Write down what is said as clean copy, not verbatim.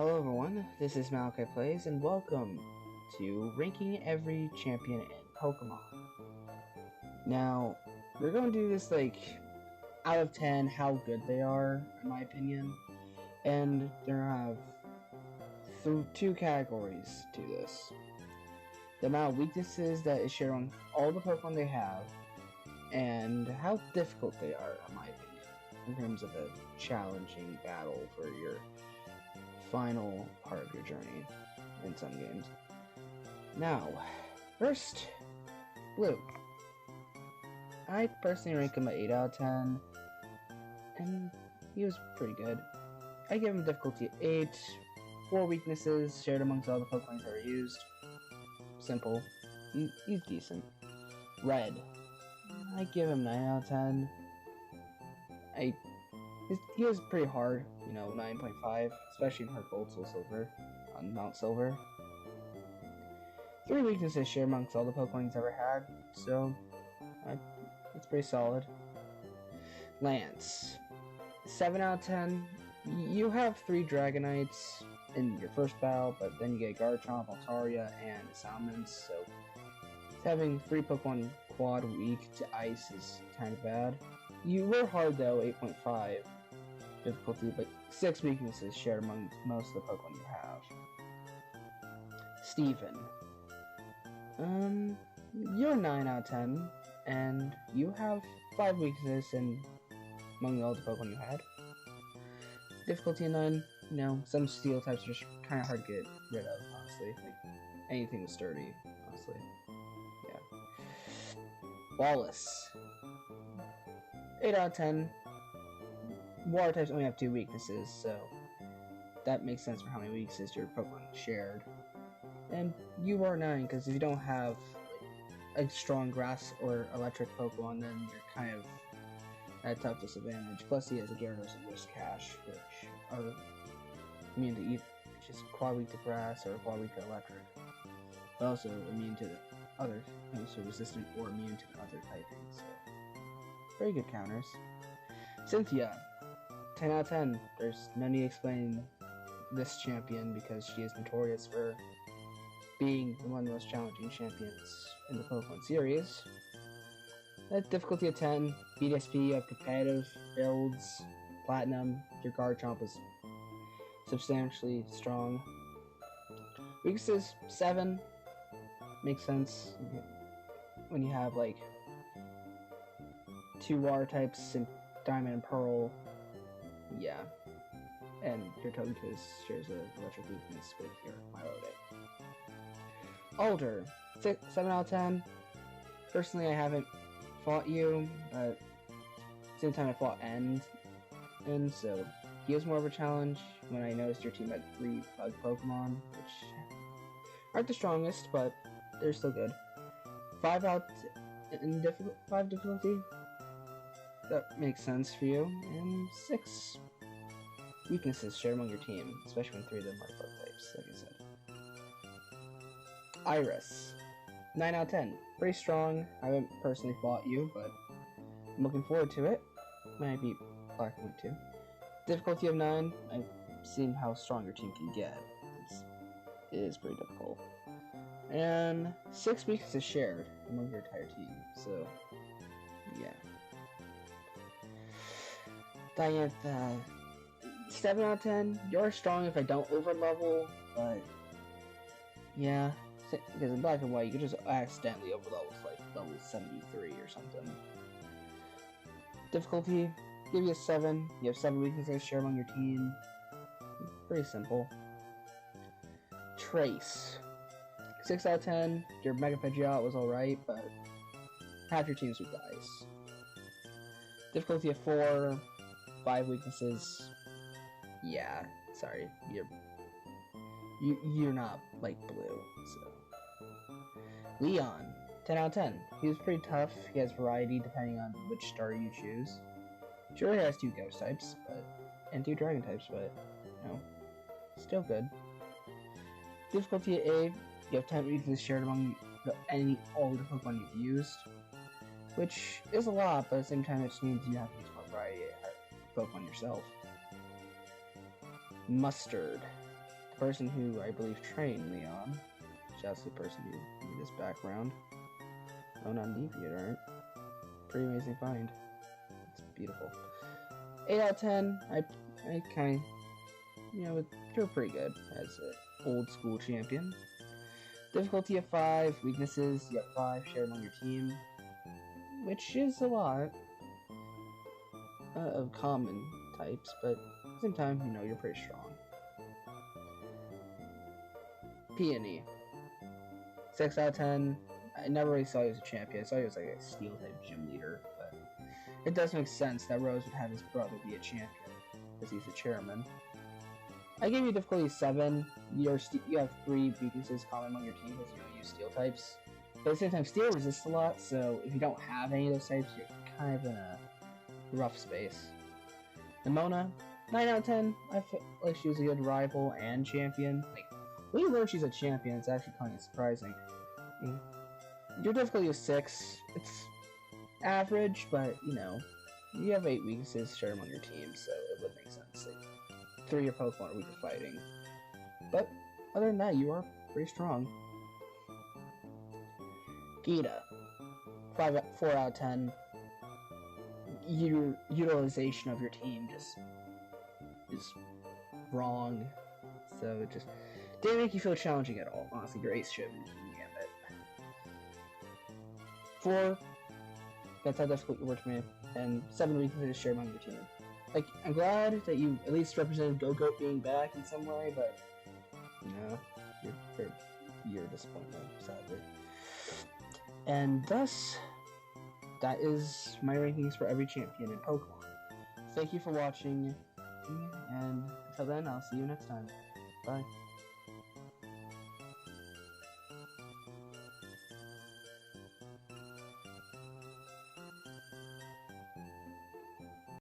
Hello everyone, this is Malachi Plays, and welcome to ranking every champion in Pokemon. Now, we're going to do this out of 10, how good they are, in my opinion, and there are two categories to this. The amount of weaknesses that is shared on all the Pokemon they have, and how difficult they are, in my opinion, in terms of a challenging battle for your final part of your journey in some games. Now, first, Blue. I personally rank him an 8 out of 10, and he was pretty good. I give him difficulty 8, 4 weaknesses shared amongst all the Pokemon that are used. Simple. He's decent. Red. I give him 9 out of 10. He was pretty hard, 9.5, especially in Heart Gold, Soul Silver, on Mount Silver. 3 weaknesses shared amongst all the Pokemon he's ever had, so it's pretty solid. Lance. 7 out of 10. You have 3 Dragonites in your first battle, but then you get Garchomp, Altaria, and Salamence, so having 3 Pokemon quad weak to Ice is kind of bad. You were hard though, 8.5 difficulty, but 6 weaknesses shared among most of the Pokemon you have. Steven. You're 9 out of 10, and you have 5 weaknesses among all the Pokemon you had. Difficulty 9, some steel types are just kind of hard to get rid of, honestly. Anything that's sturdy, honestly. Yeah. Wallace. 8 out of 10. Water types only have 2 weaknesses, so that makes sense for how many weaknesses your Pokemon shared. And you are 9, because if you don't have a strong grass or electric Pokemon, then you're kind of at a tough disadvantage. Plus he has a Gyarados and Whiscash, which are immune to either just quad weak to grass or quad weak to electric. But also immune to the other, so resistant or immune to the other typings, so very good counters. Cynthia. 10 out of 10. There's no need to explain this champion because she is notorious for being one of the most challenging champions in the Pokemon series. That difficulty of 10, BDSP, you have competitive builds, Platinum, your Garchomp is substantially strong. Weaknesses, 7, makes sense when you have 2 water types in Diamond and Pearl. Yeah, and your Togekiss shares an electric weakness with your Milotic. Alder, 7 out of 10. Personally, I haven't fought you, but at the same time I fought End, and so he was more of a challenge when I noticed your team had 3 bug Pokemon, which aren't the strongest, but they're still good. 5 out in 5 difficulty. That makes sense for you. And 6 weaknesses shared among your team, especially when 3 of them are bug types, like I said. Iris. 9 out of 10. Pretty strong. I haven't personally fought you, but I'm looking forward to it. Might beat Blackpoint too. Difficulty of 9. I've seen how strong your team can get. It is pretty difficult. And 6 weaknesses shared among your entire team, so yeah. Diantha. 7 out of 10. You're strong if I don't overlevel, but yeah, because in Black and White you could just accidentally overlevel to level 73 or something. Difficulty, give you a 7. You have 7 weaknesses shared among your team. Pretty simple. Trace. 6 out of 10. Your Mega Pidgeot was alright, but half your team's weak to Ice. Difficulty of 4. 5 weaknesses. Yeah, sorry, you're not like Blue. So Leon, 10 out of 10. He was pretty tough. He has variety depending on which starter you choose. Sure, he has 2 Ghost types, and 2 Dragon types, but still good. Difficulty at A. You have 10 weaknesses shared among all the Pokemon you've used, which is a lot, but at the same time it just means you have to use more variety Pokemon yourself. Mustard. person who I believe trained Leon. Shouts to the person who made this background. Oh, not Deviant, alright. Pretty amazing find. It's beautiful. 8 out of 10. I kind of, you know, you're pretty good as an old school champion. Difficulty of 5, weaknesses, you have 5 shared among your team, which is a lot of common types, but at the same time, you know, you're pretty strong. Peony. 6 out of 10. I never really saw you as a champion. I saw you as like a steel type gym leader, but it does make sense that Rose would have his brother be a champion, because he's the chairman. I gave you difficulty 7. You have 3 weaknesses common among your team because you don't use steel types. But at the same time, steel resists a lot, so if you don't have any of those types, you're kind of in a rough space. Nimona, 9 out of 10. I feel like she was a good rival and champion. Like, when you learn she's a champion, it's actually kind of surprising. Your difficulty is 6. It's average, but, you know, you have 8 weaknesses shared among your team, so it would make sense. Like, 3 of your Pokemon are weak at fighting. But, other than that, you are pretty strong. Gita, 4 out of 10. Your utilization of your team just is wrong, so it just didn't make you feel challenging at all. Honestly, your ace ship gambit. 4, that's how difficult you were to me, and 7 weaknesses shared among your team. Like, I'm glad that you at least represented Go-Goat being back in some way, but you know, you're a disappointment, sadly. And thus, that is my rankings for every champion in Pokemon. Thank you for watching, and until then, I'll see you next time. Bye.